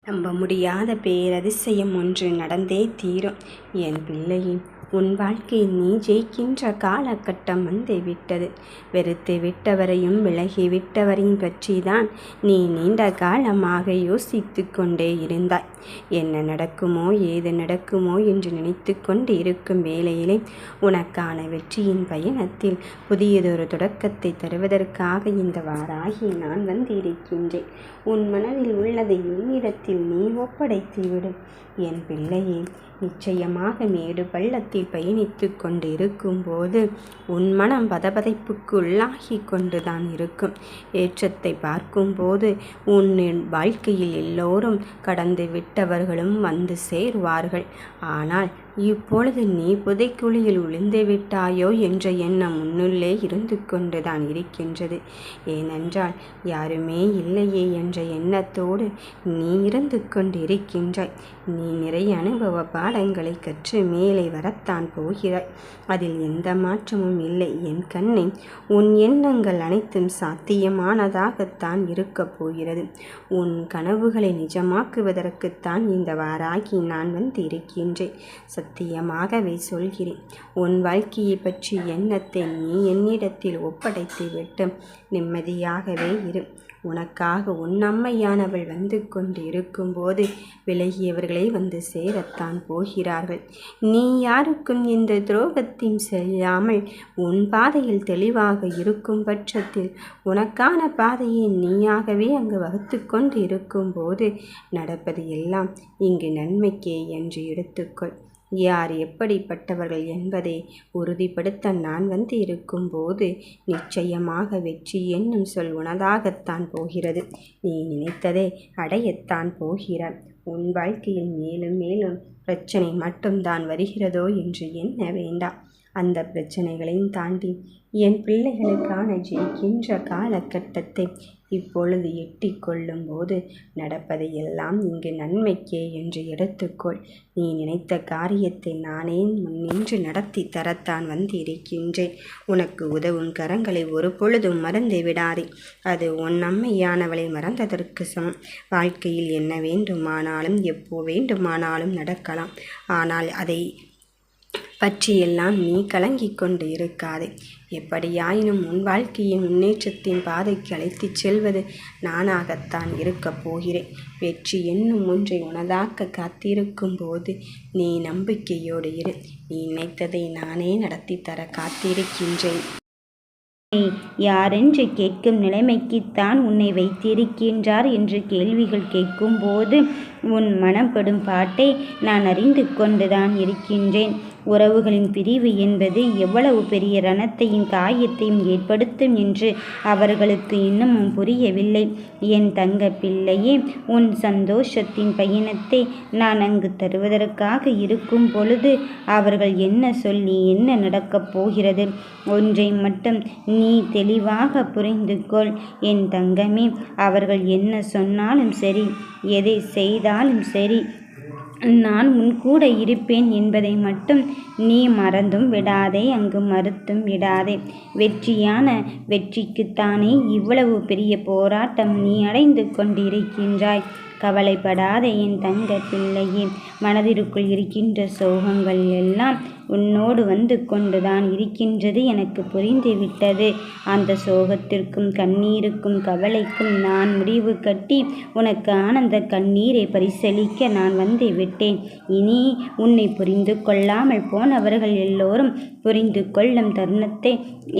நம்ப முடியாத பேரதிசயம் ஒன்று நடந்தே தீரும். என் பிள்ளையே, உன் வாழ்க்கையில் நீ ஜெயிக்கின்ற காலகட்டம் வந்து விட்டது. வெறுத்து விட்டவரையும் விலகி விட்டவரையும் பற்றிதான் நீ நீண்ட காலமாக யோசித்து கொண்டே இருந்தாய். என்ன நடக்குமோ ஏது நடக்குமோ என்று நினைத்து கொண்டு இருக்கும் வேளையிலே உனக்கான வெற்றியின் பயணத்தில் புதியதொரு தொடக்கத்தை தருவதற்காக இந்த வாராகி நான் வந்து இருக்கின்றேன். உன் மனதில் உள்ளதை என்னிடத்தில் நீ ஒப்படைத்து விடு. என் பிள்ளையே, நிச்சயமாக மேடு பள்ளத்தில் பயணித்து கொண்டு இருக்கும்போது உன் மனம் பதபதைப்புக்கு உள்ளாகி கொண்டுதான் இருக்கும். ஏற்றத்தை பார்க்கும்போது உன் வாழ்க்கையில் எல்லோரும் கடந்து விட்டவர்களும் வந்து சேருவார்கள். ஆனால் இப்பொழுது நீ புதைக்குழியில் விழுந்து விட்டாயோ என்ற எண்ணம் உன்னுள்ளே இருந்து கொண்டுதான் இருக்கின்றது. ஏனென்றால் யாருமே இல்லையே என்ற எண்ணத்தோடு நீ இருந்து கொண்டிருக்கின்றாய். நீ நிறைய அனுபவ பாடங்களை கற்று மேலே வரத்தான் போகிறாய். அதில் எந்த மாற்றமும் இல்லை என் கண்ணே. உன் எண்ணங்கள் அனைத்தும் சாத்தியமானதாகத்தான் இருக்கப் போகிறது. உன் கனவுகளை நிஜமாக்குவதற்குத்தான் இந்த வாராகி நான் வந்து இருக்கின்றேன். சத்தியமாகவே சொல்கிறேன், உன் வாழ்க்கையை பற்றி எண்ணத்தை நீ என்னிடத்தில் ஒப்படைத்து விட்டு நிம்மதியாகவே இரு. உனக்காக உன் அம்மையானவள் வந்து கொண்டு இருக்கும்போது விலகியவர்களை வந்து சேரத்தான் போகிறார்கள். நீ யாருக்கும் இந்த துரோகத்தையும் செய்யாமல் உன் பாதையில் தெளிவாக இருக்கும் பட்சத்தில் உனக்கான பாதையை நீயாகவே அங்கு வகுத்து கொண்டு இருக்கும்போது நடப்பது எல்லாம் இங்கு நன்மைக்கே என்று எடுத்துக்கொள். யார் எப்படிப்பட்டவர்கள் என்பதை உறுதிப்படுத்த நான் வந்து இருக்கும்போது நிச்சயமாக வெற்றி என்னும் சொல் உனதாகத்தான் போகிறது. நீ நினைத்ததை அடையத்தான் போகிறாய். உன் வாழ்க்கையில் மேலும் மேலும் பிரச்சனை மட்டும்தான் வருகிறதோ என்று எண்ண வேண்டாம். அந்த பிரச்சனைகளையும் தாண்டி என் பிள்ளைகளுக்கான ஜெயிக்கின்ற காலகட்டத்தை இப்பொழுது எட்டி கொள்ளும் போது நடப்பதை எல்லாம் இங்கு நன்மைக்கே என்று எடுத்துக்கொள். நீ நினைத்த காரியத்தை நானே முன்னின்று நடத்தி தரத்தான் வந்து இருக்கின்றேன். உனக்கு உதவும் கரங்களை ஒரு பொழுதும் மறந்து விடாதே. அது உன் அம்மையானவளை மறந்ததற்கு சமம். வாழ்க்கையில் என்ன வேண்டுமானாலும் எப்போ வேண்டுமானாலும் நடக்கலாம். ஆனால் அதை பற்றியெல்லாம் நீ கலங்கிக் கொண்டு இருக்காதே. எப்படியாயினும் உன் வாழ்க்கையின் முன்னேற்றத்தின் பாதைக்கு அழைத்துச் செல்வது நானாகத்தான் இருக்கப் போகிறேன். வெற்றி என்னும் ஒன்றை உனதாக்க காத்திருக்கும் போது நீ நம்பிக்கையோடு இரு. நீ நினைத்ததை நானே நடத்தி தர காத்திருக்கின்றேன். யாரென்று கேட்கும் நிலைமைக்குத்தான் உன்னை வைத்திருக்கின்றார் என்று கேள்விகள் கேட்கும்போது உன் மனம் படும் பாட்டை நான் அறிந்து கொண்டுதான் இருக்கின்றேன். உறவுகளின் பிரிவு என்பது எவ்வளவு பெரிய ரணத்தையும் காயத்தையும் ஏற்படுத்தும் என்று அவர்களுக்கு இன்னமும் புரியவில்லை. என் தங்க பிள்ளையே, உன் சந்தோஷத்தின் பயணத்தை நான் அங்கு தருவதற்காக இருக்கும் பொழுது அவர்கள் என்ன சொல்லி என்ன நடக்கப் போகிறது ஒன்றை மட்டும் நீ தெளிவாக புரிந்து கொள் என் தங்கமே. அவர்கள் என்ன சொன்னாலும் சரி, எதை செய்தாலும் சரி, நான் உன் கூட இருப்பேன் என்பதை மட்டும் நீ மறந்தும் விடாதே, அங்கு மறுத்தும் விடாதே. வெற்றிக்குத்தானே இவ்வளவு பெரிய போராட்டம் நீ அடைந்து கொண்டிருக்கின்றாய். கவலைப்படாதே என் தங்க பிள்ளையே. மனதிற்குள் இருக்கின்ற சோகங்கள் எல்லாம் உன்னோடு வந்து கொண்டுதான் இருக்கின்றது. எனக்கு புரிந்துவிட்டது. அந்த சோகத்திற்கும் கண்ணீருக்கும் கவலைக்கும் நான் முடிவு கட்டி உனக்கு ஆனந்த கண்ணீரை பரிசளிக்க நான் வந்து விட்டேன். இனி உன்னை புரிந்து கொள்ளாமல் போனவர்கள் எல்லோரும் புரிந்து கொள்ளும் தருணத்தை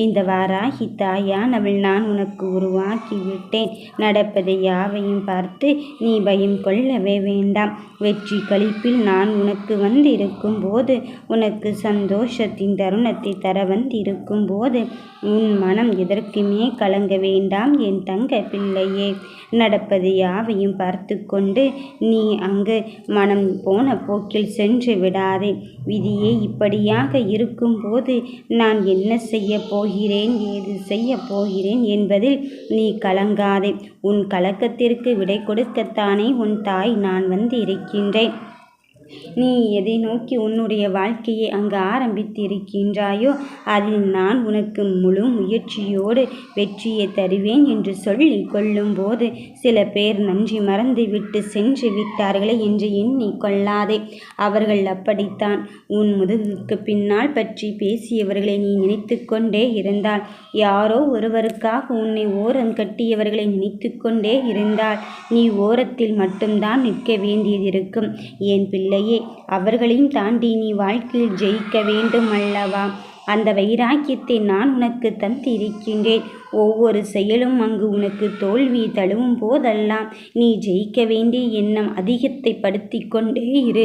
இந்த வாராகி தாயானவள் நான் உனக்கு உருவாக்கி விட்டேன். நடப்பதை யாவையும் பார்த்து நீ பயம் கொள்ளவே வேண்டாம். வெற்றி களிப்பில் நான் உனக்கு வந்து இருக்கும் போது, உனக்கு சந்தோஷத்தின் தருணத்தை தர வந்து இருக்கும் போது உன் மனம் எதற்குமே கலங்க வேண்டாம் என் தங்க பிள்ளையே. நடப்பது யாவையும் பார்த்து கொண்டு நீ அங்கு மனம் போன போக்கில் சென்று விடாதே. விதியே இப்படியாக இருக்கும்போது நான் என்ன செய்ய போகிறேன், ஏது செய்ய போகிறேன் என்பதில் நீ கலங்காதே. உன் கலக்கத்திற்கு விடை கொடுக்கத்தானே உன் தாய் நான் வந்து இருக்கின்றேன். நீ எதை நோக்கி உன்னுடைய வாழ்க்கையை அங்கு ஆரம்பித்திருக்கின்றாயோ அதில் நான் உனக்கு முழு முயற்சியோடு வெற்றியை தருவேன் என்று சொல்லிக் கொள்ளும்போது சில பேர் நன்றி மறந்துவிட்டு சென்று விட்டார்களே என்று எண்ணிக்கொள்ளாதே. அவர்கள் அப்படித்தான். உன் முதுகுக்கு பின்னால் பற்றி பேசியவர்களை நீ நினைத்து கொண்டே இருந்தால், யாரோ ஒருவருக்காக உன்னை ஓரம் கட்டியவர்களை நினைத்து கொண்டே இருந்தால் நீ ஓரத்தில் மட்டும்தான் நிற்க வேண்டியதிருக்கும். என் பிள்ளையே, அவர்களையும் தாண்டி நீ வாழ்க்கையில் ஜெயிக்க வேண்டும் அல்லவா? அந்த வைராக்கியத்தை நான் உனக்கு தந்திருக்கின்றேன். ஒவ்வொரு செயலும் அங்கு உனக்கு தோல்வி தழுவும் போதெல்லாம் நீ ஜெயிக்க வேண்டிய எண்ணம் அதிகத்தை படுத்தி கொண்டே இரு.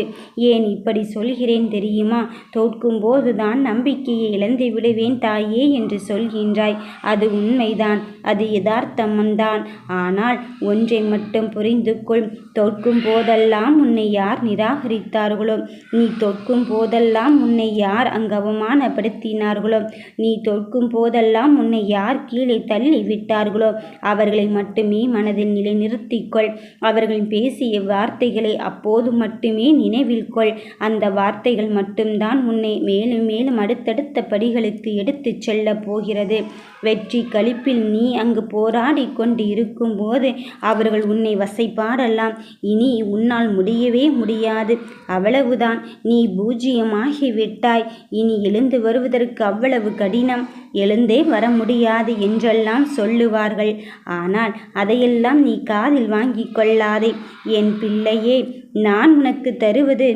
ஏன் இப்படி சொல்கிறேன் தெரியுமா? தோற்கும் போதுதான் நம்பிக்கையை இழந்து விடுவேன் தாயே என்று சொல்கின்றாய். அது உண்மைதான், அது யதார்த்தம்தான். ஆனால் ஒன்றை மட்டும் புரிந்து கொள். தோற்கும் போதெல்லாம் உன்னை யார் நிராகரித்தார்களோ, நீ தோற்கும் போதெல்லாம் உன்னை யார் அங்கு அவமானப்படுத்தினார்களோ, நீ தோற்கும் போதெல்லாம் உன்னை யார் கீழே தள்ளி விட்டார்களோ அவர்களை மட்டுமே மனதில் நிலைநிறுத்திக்கொள். அவர்கள் பேசிய வார்த்தைகளை அப்போது மட்டுமே நினைவில் கொள். அந்த வார்த்தைகள் மட்டும்தான் உன்னை மேலும் மேலும் அடுத்தடுத்த படிகளுக்கு எடுத்துச் செல்ல போகிறது. வெற்றி களிப்பில் நீ அங்கு போராடி கொண்டு இருக்கும் போது அவர்கள் உன்னை வசைபாடலாம். இனி உன்னால் முடியவே முடியாது, அவ்வளவுதான், நீ பூஜ்ஜியமாகி விட்டாய், இனி எழுந்து வருவதற்கு அவ்வளவு கடினம், எழுந்தே வர முடியாது என்றெல்லாம் சொல்லுவார்கள். ஆனால் அதையெல்லாம் நீ காதில் வாங்கிக் கொள்ளாதே. என் பிள்ளையே, நான் உனக்கு தருவது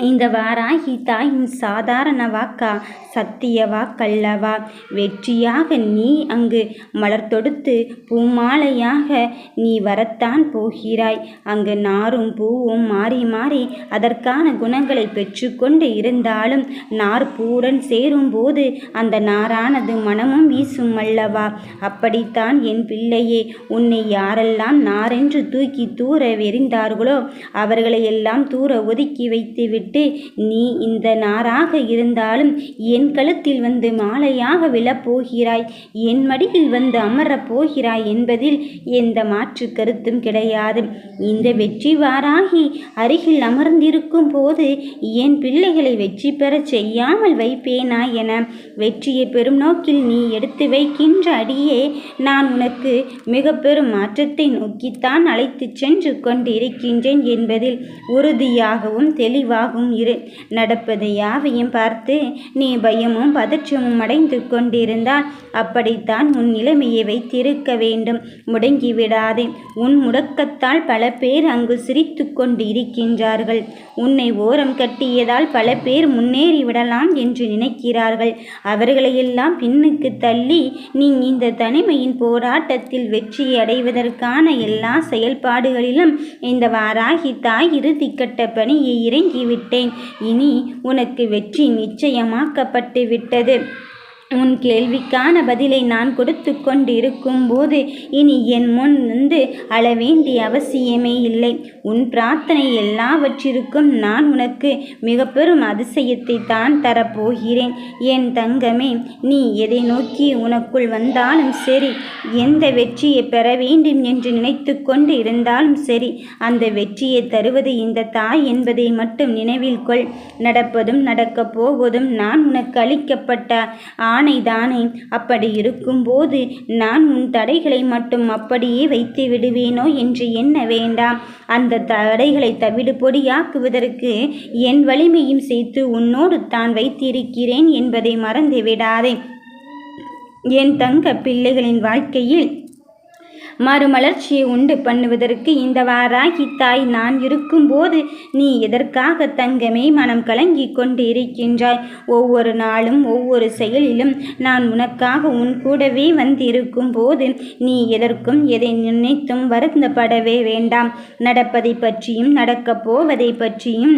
இந்த வாராகி தாயின் சாதாரண வாக்கா? சத்திய வாக்கல்லவா? வெற்றியாக நீ அங்கு மலர் தொடுத்து பூமாலையாக நீ வரத்தான் போகிறாய். அங்கு நாரும் பூவும் மாறி மாறி அதற்கான குணங்களை பெற்றுக்கொண்டு இருந்தாலும் நார் பூவுடன் சேரும்போது அந்த நாரானது மனமும் வீசும் அல்லவா? அப்படித்தான் என் பிள்ளையே, உன்னை யாரெல்லாம் நாரென்று தூக்கி தூர வெறிந்தார்களோ அவர்களையெல்லாம் தூர ஒதுக்கி வைத்துவிட்டு நீ இந்த நாராக இருந்தாலும் என் கழுத்தில் வந்து மாலையாக விழப்போகிறாய், என் மடியில் வந்து அமரப் போகிறாய் என்பதில் எந்த மாற்று கருத்தும் கிடையாது. இந்த வெற்றி வாராகி அருகில் அமர்ந்திருக்கும் போது என் பிள்ளைகளை வெற்றி பெறச் செய்யாமல் வைப்பேனா என வெற்றியை பெரும் நோக்கில் நீ எடுத்து வைக்கின்ற அடியே நான் உனக்கு மிக பெரும் மாற்றத்தை நோக்கித்தான் அழைத்து சென்று கொண்டிருக்கின்றேன் என்பதில் உறுதியாகவும் தெளிவாகவும் இரு. நடப்பது யாவையும் பார்த்து நீ பயமும் பதற்றமும் அடைந்து கொண்டிருந்தால் அப்படித்தான் உன் நிலைமையை வைத்திருக்க வேண்டும். முடங்கி விடாதே. உன் முடக்கத்தால் பல பேர் அங்கு சிரித்து கொண்டு இருக்கின்றார்கள். உன்னை ஓரம் கட்டியதால் பல பேர் முன்னேறி விடலாம் என்று நினைக்கிறார்கள். அவர்களையெல்லாம் பின்னுக்கு தள்ளி நீ இந்த தனிமையின் போராட்டத்தில் வெற்றியை அடைவதற்கான எல்லா செயல்பாடுகளிலும் இந்த வாராகி தாய் இறுதிக்கட்ட பணியை இறங்கிவிட்டேன். இனி உனக்கு வெற்றி நிச்சயமாக்கப்பட்டு விட்டது. உன் கேள்விக்கான பதிலை நான் கொடுத்து கொண்டு இருக்கும் போது இனி என் முன் வந்து அழ வேண்டிய அவசியமே இல்லை. உன் பிரார்த்தனை எல்லாவற்றிற்கும் நான் உனக்கு மிக பெரும் அதிசயத்தை தான் தரப்போகிறேன். என் தங்கமே, நீ எதை நோக்கி உனக்குள் வந்தாலும் சரி, எந்த வெற்றியை பெற வேண்டும் என்று நினைத்து கொண்டு இருந்தாலும் சரி, அந்த வெற்றியை தருவது இந்த தாய் என்பதை மட்டும் நினைவில் கொள். நடப்பதும் நடக்கப் போவதும் நான் உனக்கு அளிக்கப்பட்ட ஆணைதானே. அப்படி இருக்கும்போது நான் உன் தடைகளை மட்டும் அப்படியே வைத்து விடுவேனோ என்று எண்ண வேண்டாம். அந்த தடைகளை தவிடு பொடியாக்குவதற்கு என் வலிமையும் சேர்த்து உன்னோடு தான் வைத்திருக்கிறேன் என்பதை மறந்து விடாதே. என் தங்க பிள்ளைகளின் வாழ்க்கையில் மறுமலர்ச்சியை உண்டு பண்ணுவதற்கு இந்த வாராகி தாய் நான் இருக்கும்போது நீ எதற்காக தங்கமே மனம் கலங்கி கொண்டு இருக்கின்றாய்? ஒவ்வொரு நாளும் ஒவ்வொரு செயலிலும் நான் உனக்காக உன் கூடவே வந்திருக்கும் போது நீ எதற்கும் எதை நினைத்தும் வருந்தப்படவே வேண்டாம். நடப்பதை பற்றியும் நடக்கப் போவதை பற்றியும்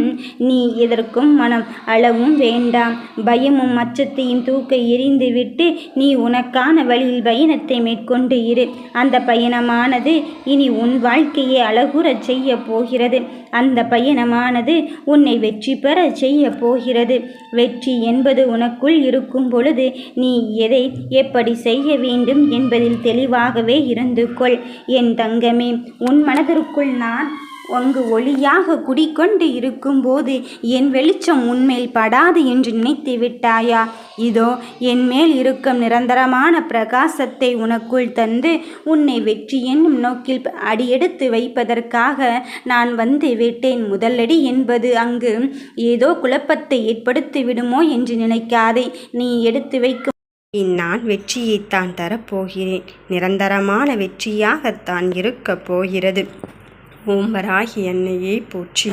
நீ எதற்கும் மனம் அளவும் வேண்டாம். பயமும் அச்சத்தையும் தூக்க எறிந்துவிட்டு நீ உனக்கான வழியில் பயணத்தை மேற்கொண்டு இரு. அந்த பயணமானது இனி உன் வாழ்க்கையை அழகுறச் செய்ய போகிறது. அந்த பயணமானது உன்னை வெற்றி பெற செய்ய போகிறது. வெற்றி என்பது உனக்குள் இருக்கும் பொழுது நீ எதை எப்படி செய்ய வேண்டும் என்பதில் தெளிவாகவே இருந்து கொள். என் தங்கமே, உன் மனதிற்குள் நான் அங்கு ஒளியாக குடிக்கொண்டு இருக்கும்போது என் வெளிச்சம் உன்மேல் படாது என்று நினைத்து விட்டாயா? இதோ என் மேல் இருக்கும் நிரந்தரமான பிரகாசத்தை உனக்குள் தந்து உன்னை வெற்றி என்னும் நோக்கில் அடியெடுத்து வைப்பதற்காக நான் வந்து விட்டேன். முதலடி என்பது அங்கு ஏதோ குழப்பத்தை ஏற்படுத்தி விடுமோ என்று நினைக்காதே. நீ எடுத்து வைக்கும் நான் வெற்றியைத்தான் தரப்போகிறேன். நிரந்தரமான வெற்றியாகத்தான் இருக்கப் போகிறது. ஓம் வராகி அன்னையே போற்றி.